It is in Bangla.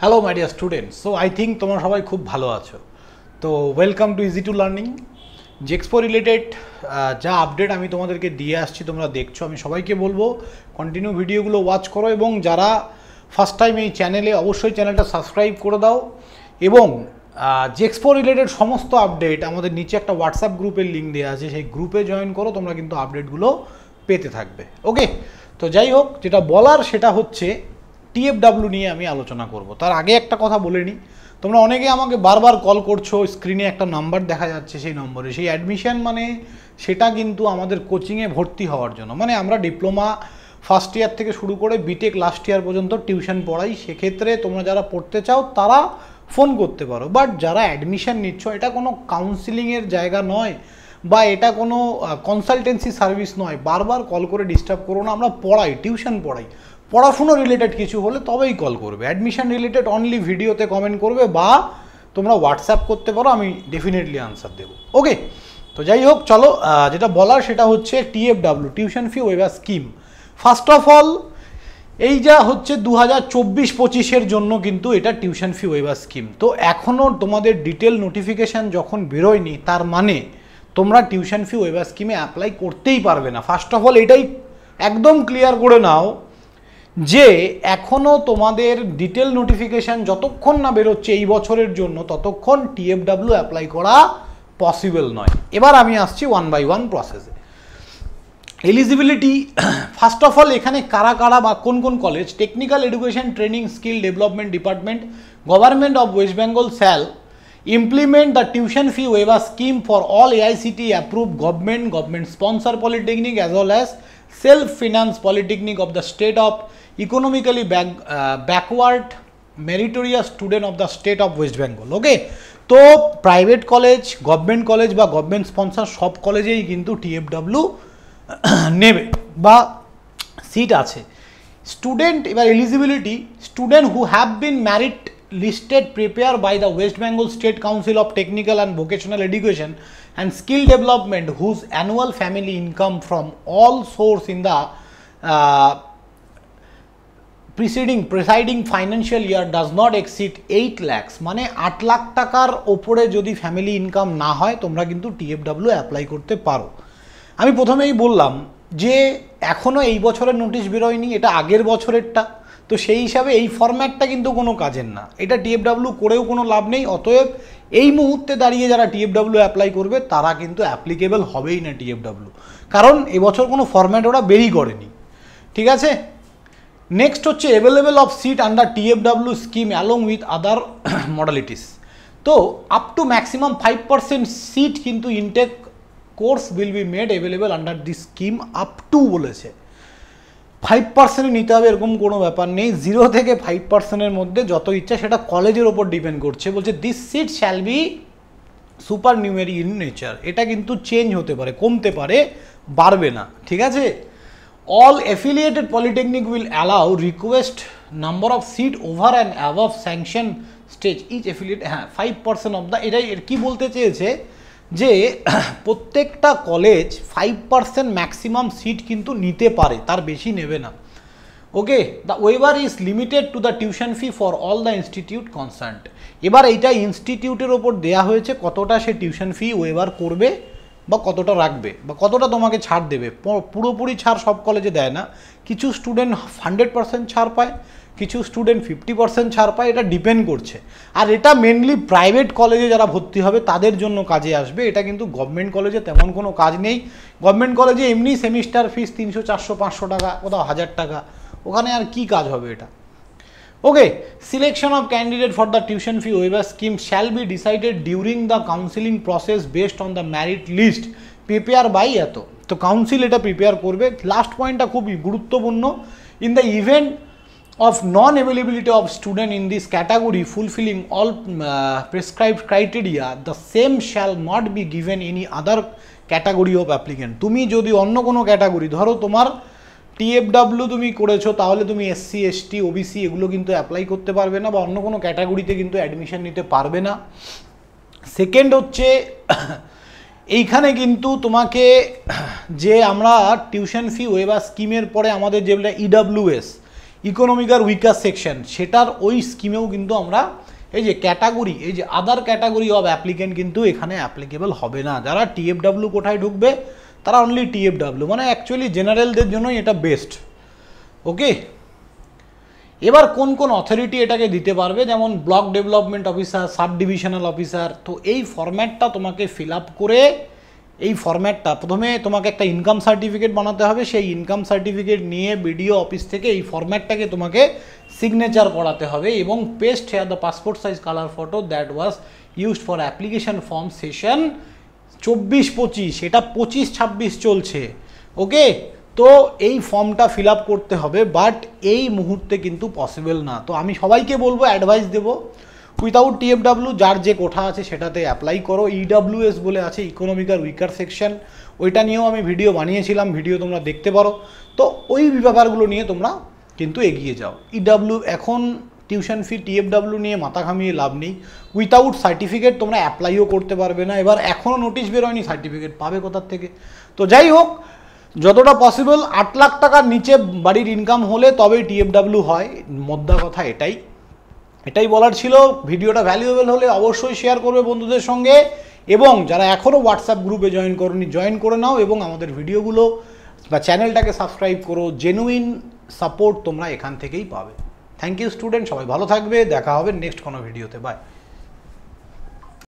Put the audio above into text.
Hello my dear students, so I think তোমরা সবাই খুব ভালো আছো। তো welcome to easy to learning. জেক্সপো related যা আপডেট আমি তোমাদেরকে দিয়ে আসছি তোমরা দেখছো, আমি সবাইকে বলবো কন্টিনিউ ভিডিওগুলো ওয়াচ করো এবং যারা ফার্স্ট টাইম এই চ্যানেলে অবশ্যই চ্যানেলটা সাবস্ক্রাইব করে দাও এবং জেক্সপো রিলেটেড সমস্ত আপডেট আমাদের নিচে একটা হোয়াটসঅ্যাপ গ্রুপের লিঙ্ক দেওয়া আছে, সেই গ্রুপে জয়েন করো, তোমরা কিন্তু আপডেটগুলো পেতে থাকবে। ওকে, তো যাই হোক, যেটা বলার সেটা হচ্ছে টিএফডাব্লিউ নিয়ে আমি আলোচনা করব। তার আগে একটা কথা বলে নিই, তোমরা অনেকে আমাকে বারবার কল করছো, স্ক্রিনে একটা নাম্বার দেখা যাচ্ছে, সেই নম্বরে সেই অ্যাডমিশন মানে সেটা কিন্তু আমাদের কোচিংয়ে ভর্তি হওয়ার জন্য, মানে আমরা ডিপ্লোমা ফার্স্ট ইয়ার থেকে শুরু করে বিটেক লাস্ট ইয়ার পর্যন্ত টিউশন পড়াই। সেক্ষেত্রে তোমরা যারা পড়তে চাও তারা ফোন করতে পারো, বাট যারা অ্যাডমিশন নিচ্ছ এটা কোনো কাউন্সিলিংয়ের জায়গা নয় বা এটা কোনো কনসালটেন্সি সার্ভিস নয়। বারবার কল করে ডিস্টার্ব করো না, আমরা পড়াই, টিউশন পড়াই। পড়াশুনো রিলেটেড কিছু হলে তবেই কল করবে, অ্যাডমিশন রিলেটেড অনলি ভিডিওতে কমেন্ট করবে বা তোমরা হোয়াটসঅ্যাপ করতে পারো, আমি ডেফিনেটলি আনসার দেবো। ওকে, তো যাই হোক, চলো যেটা বলার সেটা হচ্ছে TFW, tuition fee waiver scheme. First of all এই যা হচ্ছে 2024-25-এর জন্য কিন্তু এটা টিউশন ফি ওয়েভার স্কিম। তো এখনও তোমাদের ডিটেল নোটিফিকেশান যখন বেরোয়নি, তার মানে তোমরা টিউশন ফি ওয়েভার স্কিমে অ্যাপ্লাই করতেই পারবে না। ফার্স্ট অফ অল এটাই একদম ক্লিয়ার করে নাও যে এখনও তোমাদের ডিটেল নোটিফিকেশান যতক্ষণ না বেরোচ্ছে এই বছরের জন্য, ততক্ষণ টিএফডাব্লিউ অ্যাপ্লাই করা পসিবল নয়। এবার আমি আসছি ওয়ান বাই ওয়ান প্রসেসে। এলিজিবিলিটি, ফার্স্ট অফ অল এখানে কারা কারা বা কোন কোন college, technical education training skill development department, government of West Bengal shall implement the tuition fee waiver scheme for all AICTE approved government sponsor polytechnic as well as self-finance polytechnic of the state of economically backward meritorious student of the state of West Bengal. ওকে, তো প্রাইভেট কলেজ, গভর্নমেন্ট কলেজ বা গভর্নমেন্ট স্পন্সর সব কলেজেই কিন্তু টিএফডাব্লিউ নেবে বা সিট আছে। স্টুডেন্ট, এবার eligibility, student who have been merit listed prepared by the West Bengal State Council of Technical and Vocational Education and Skill Development whose annual family income from all source in the presiding financial year does not exceed 8 lakhs, মানে 8 লাখ টাকার ওপরে যদি ফ্যামিলি ইনকাম না হয় তোমরা কিন্তু টিএফডাব্লিউ অ্যাপ্লাই করতে পারো। আমি প্রথমেই বললাম যে এখনও এই বছরের নোটিশ বেরোয়নি, এটা আগের বছরেরটা, তো সেই হিসাবে এই ফরম্যাটটা কিন্তু কোনো কাজের না, এটা টিএফডাব্লিউ করেও কোনো লাভ নেই। অতএব এই মুহূর্তে দাঁড়িয়ে যারা টিএফডাব্লিউ অ্যাপ্লাই করবে তারা কিন্তু অ্যাপ্লিকেবল হবেই না টিএফডাব্লিউ, কারণ এবছর কোনো ফরম্যাট ওরা বেরই করেনি। ঠিক আছে, নেক্সট হচ্ছে available of seat under TFW scheme along with other modalities. তো আপ টু ম্যাক্সিমাম 5% সিট কিন্তু intake course will be made available under this scheme, up to বলেছে। 5% নিতে হবে এরকম কোনো ব্যাপার নেই, 0 থেকে 5%-এর মধ্যে যত ইচ্ছা, সেটা কলেজের ওপর ডিপেন্ড করছে। বলছে this seat shall be supernumerary in nature, এটা কিন্তু চেঞ্জ হতে পারে, কমতে পারে, বাড়বে না। ঠিক আছে, all affiliated polytechnic will allow request number of seat over and above sanction stage each affiliate, হ্যাঁ 5% অফ দ্য, এটাই এর কী বলতে চেয়েছে যে প্রত্যেকটা কলেজ 5% ম্যাক্সিমাম সিট কিন্তু নিতে পারে, তার বেশি নেবে না। Okay, the waiver is limited to the tuition fee for all the institute concerned. এবার এইটা ইনস্টিটিউটের ওপর দেয়া হয়েছে কতটা সে টিউশন ফি ওয়েভার করবে বা কতটা রাখবে বা কতটা তোমাকে ছাড় দেবে। পুরোপুরি ছাড় সব কলেজে দেয় না, কিছু স্টুডেন্ট 100% ছাড় পায়, কিছু স্টুডেন্ট 50% ছাড় পায়, এটা ডিপেন্ড করছে। আর এটা মেনলি প্রাইভেট কলেজে যারা ভর্তি হবে তাদের জন্য কাজে আসবে, এটা কিন্তু গভর্নমেন্ট কলেজে তেমন কোনো কাজ নেই। গভর্নমেন্ট কলেজে এমনি সেমিস্টার ফিস 300, 400, 500 টাকা, কোথাও 1000 টাকা, ওখানে আর কি কাজ হবে এটা। Okay, selection of candidate for the tuition fee waiver scheme shall be decided during the counselling process based on the merit list prepare by এত। তো কাউন্সিল এটা প্রিপেয়ার করবে। লাস্ট পয়েন্টটা খুব গুরুত্বপূর্ণ, in the event of non-availability of student in this category fulfilling all prescribed criteria, the same shall not be given any other category of applicant. তুমি যদি অন্য কোনো ক্যাটাগরি, ধরো তোমার টিএফডাব্লিউ তুমি করেছো, তাহলে তুমি এসসি, এসটি, ওবিসি এগুলো কিন্তু অ্যাপ্লাই করতে পারবে না বা অন্য কোনো ক্যাটাগরিতে কিন্তু অ্যাডমিশন নিতে পারবে না। সেকেন্ড হচ্ছে এইখানে কিন্তু তোমাকে যে আমরা টিউশন ফি ওয়েভার স্কিমের পরে আমাদের যেগুলো ইডাব্লিউএস, ইকোনমিক আর উইকার সেকশন, সেটার ওই স্কিমেও কিন্তু আমরা এই যে ক্যাটাগরি, এই যে আদার ক্যাটাগরি অফ অ্যাপ্লিকেন্ট কিন্তু এখানে অ্যাপ্লিকেবল হবে না। যারা টিএফডাব্লিউ কোঠায় ঢুকবে তারা অনলি টিএফডাব্লিউ, মানে অ্যাকচুয়ালি জেনারেলদের জন্যই এটা বেস্ট। ওকে, এবার কোন কোন অথরিটি এটাকে দিতে পারবে, যেমন block development officer, sub divisional officer. তো এই ফরম্যাটটা তোমাকে ফিল আপ করে, এই ফরম্যাটটা প্রথমে তোমাকে একটা ইনকাম সার্টিফিকেট বানাতে হবে, সেই ইনকাম সার্টিফিকেট নিয়ে বিডিও অফিস থেকে এই ফরম্যাটটাকে তোমাকে সিগনেচার করাতে হবে এবং paste here the passport size colour photo that was used for application form session 24-25, এটা 25-26 চলছে। ওকে, তো এই ফর্মটা ফিল আপ করতে হবে, বাট এই মুহূর্তে কিন্তু পসিবল না। তো আমি সবাইকে বলবো, অ্যাডভাইস দেবো, উইথাউট টিএফডাব্লিউ যার যে কোঠা আছে সেটাতে অ্যাপ্লাই করো। ইডাব্লিউএস বলে আছে, ইকোনমিক আর উইকার সেকশন, ওইটা নিয়েও আমি ভিডিও বানিয়েছিলাম, ভিডিও তোমরা দেখতে পারো। তো ওই ব্যাপারগুলো নিয়ে তোমরা কিন্তু এগিয়ে যাও। ইডাব্লিউ এখন টিউশন ফি, টিএফডাব্লিউ নিয়ে মাথা ঘামিয়ে লাভ নেই। উইথাউট সার্টিফিকেট তোমরা অ্যাপ্লাইও করতে পারবে না। এবার এখনও নোটিশ বেরোয়নি, সার্টিফিকেট পাবে কোথার থেকে? তো যাই হোক, যতটা পসিবল 8 লাখ টাকার নিচে বাড়ির ইনকাম হলে তবেই টিএফডাব্লিউ হয়, মোদ্দা কথা এটাই বলার ছিল। ভিডিওটা ভ্যালুয়েবল হলে অবশ্যই শেয়ার করবে বন্ধুদের সঙ্গে, এবং যারা এখনও হোয়াটসঅ্যাপ গ্রুপে জয়েন করোনি জয়েন করে নাও, এবং আমাদের ভিডিওগুলো বা চ্যানেলটাকে সাবস্ক্রাইব করো। জেনুইন সাপোর্ট তোমরা এখান থেকেই পাবে। থ্যাংক ইউ স্টুডেন্ট, সবাই ভালো থাকবে, দেখা হবে নেক্সট কোনো ভিডিওতে, বাই।